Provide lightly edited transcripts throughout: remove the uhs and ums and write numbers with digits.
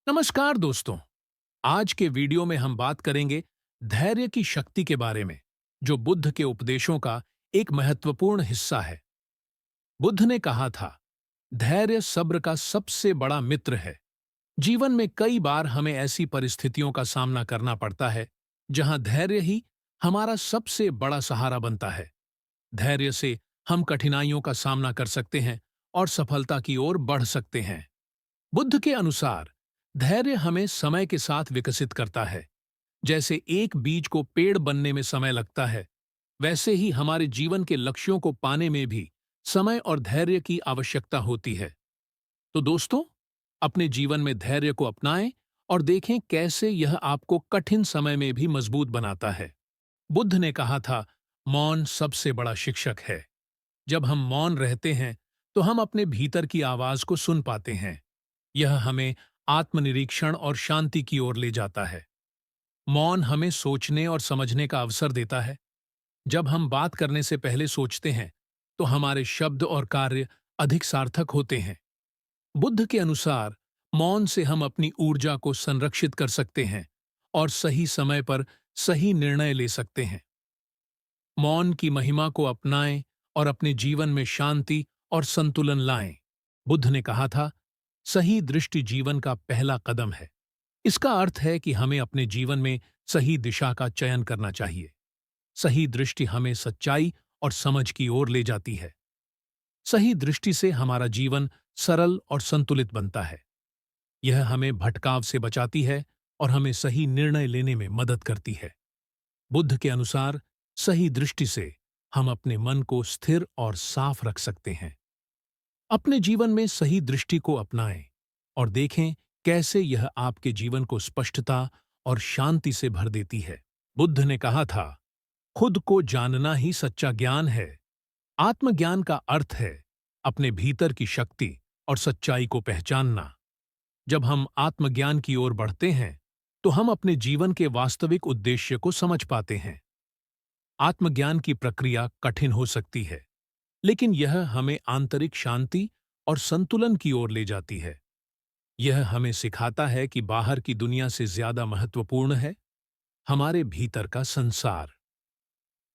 नमस्कार दोस्तों। आज के वीडियो में हम बात करेंगे धैर्य की शक्ति के बारे में, जो बुद्ध के उपदेशों का एक महत्वपूर्ण हिस्सा है। बुद्ध ने कहा था, धैर्य सब्र का सबसे बड़ा मित्र है। जीवन में कई बार हमें ऐसी परिस्थितियों का सामना करना पड़ता है जहां धैर्य ही हमारा सबसे बड़ा सहारा बनता है। धैर्य से हम कठिनाइयों का सामना कर सकते हैं और सफलता की ओर बढ़ सकते हैं। बुद्ध के अनुसार धैर्य हमें समय के साथ विकसित करता है। जैसे एक बीज को पेड़ बनने में समय लगता है, वैसे ही हमारे जीवन के लक्ष्यों को पाने में भी समय और धैर्य की आवश्यकता होती है। तो दोस्तों, अपने जीवन में धैर्य को अपनाएं और देखें कैसे यह आपको कठिन समय में भी मजबूत बनाता है। बुद्ध ने कहा था, मौन सबसे बड़ा शिक्षक है। जब हम मौन रहते हैं तो हम अपने भीतर की आवाज को सुन पाते हैं। यह हमें आत्मनिरीक्षण और शांति की ओर ले जाता है। मौन हमें सोचने और समझने का अवसर देता है। जब हम बात करने से पहले सोचते हैं, तो हमारे शब्द और कार्य अधिक सार्थक होते हैं। बुद्ध के अनुसार मौन से हम अपनी ऊर्जा को संरक्षित कर सकते हैं और सही समय पर सही निर्णय ले सकते हैं। मौन की महिमा को अपनाएं और अपने जीवन में शांति और संतुलन लाएं। बुद्ध ने कहा था, सही दृष्टि जीवन का पहला कदम है। इसका अर्थ है कि हमें अपने जीवन में सही दिशा का चयन करना चाहिए। सही दृष्टि हमें सच्चाई और समझ की ओर ले जाती है। सही दृष्टि से हमारा जीवन सरल और संतुलित बनता है। यह हमें भटकाव से बचाती है और हमें सही निर्णय लेने में मदद करती है। बुद्ध के अनुसार सही दृष्टि से हम अपने मन को स्थिर और साफ रख सकते हैं। अपने जीवन में सही दृष्टि को अपनाएं और देखें कैसे यह आपके जीवन को स्पष्टता और शांति से भर देती है। बुद्ध ने कहा था, खुद को जानना ही सच्चा ज्ञान है। आत्मज्ञान का अर्थ है अपने भीतर की शक्ति और सच्चाई को पहचानना। जब हम आत्मज्ञान की ओर बढ़ते हैं, तो हम अपने जीवन के वास्तविक उद्देश्य को समझ पाते हैं। आत्मज्ञान की प्रक्रिया कठिन हो सकती है, लेकिन यह हमें आंतरिक शांति और संतुलन की ओर ले जाती है। यह हमें सिखाता है कि बाहर की दुनिया से ज्यादा महत्वपूर्ण है हमारे भीतर का संसार।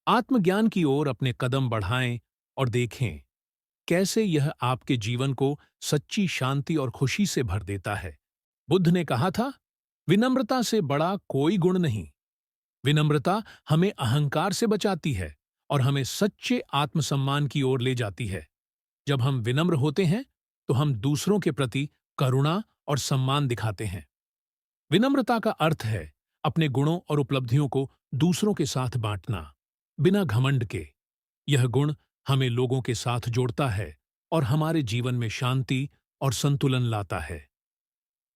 आत्मज्ञान की ओर अपने कदम बढ़ाएं और देखें कैसे यह आपके जीवन को सच्ची शांति और खुशी से भर देता है। बुद्ध ने कहा था, विनम्रता से बड़ा कोई गुण नहीं। विनम्रता हमें अहंकार से बचाती है और हमें सच्चे आत्मसम्मान की ओर ले जाती है। जब हम विनम्र होते हैं, तो हम दूसरों के प्रति करुणा और सम्मान दिखाते हैं। विनम्रता का अर्थ है अपने गुणों और उपलब्धियों को दूसरों के साथ बांटना, बिना घमंड के। यह गुण हमें लोगों के साथ जोड़ता है और हमारे जीवन में शांति और संतुलन लाता है।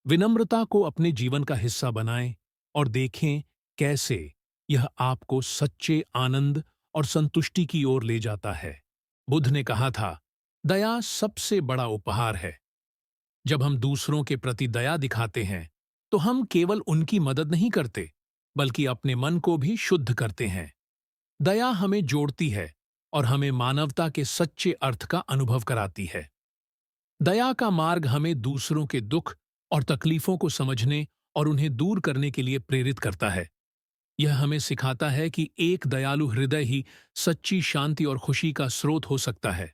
विनम्रता को अपने जीवन का हिस्सा बनाएं और देखें कैसे यह आपको सच्चे आनंद और संतुष्टि की ओर ले जाता है। बुद्ध ने कहा था, दया सबसे बड़ा उपहार है। जब हम दूसरों के प्रति दया दिखाते हैं, तो हम केवल उनकी मदद नहीं करते, बल्कि अपने मन को भी शुद्ध करते हैं। दया हमें जोड़ती है और हमें मानवता के सच्चे अर्थ का अनुभव कराती है। दया का मार्ग हमें दूसरों के दुख और तकलीफों को समझने और उन्हें दूर करने के लिए प्रेरित करता है। यह हमें सिखाता है कि एक दयालु हृदय ही सच्ची शांति और खुशी का स्रोत हो सकता है।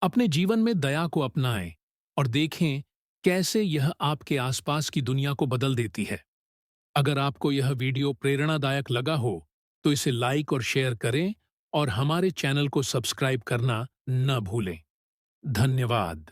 अपने जीवन में दया को अपनाएं और देखें कैसे यह आपके आसपास की दुनिया को बदल देती है। अगर आपको यह वीडियो प्रेरणादायक लगा हो, तो इसे लाइक और शेयर करें और हमारे चैनल को सब्सक्राइब करना न भूलें। धन्यवाद।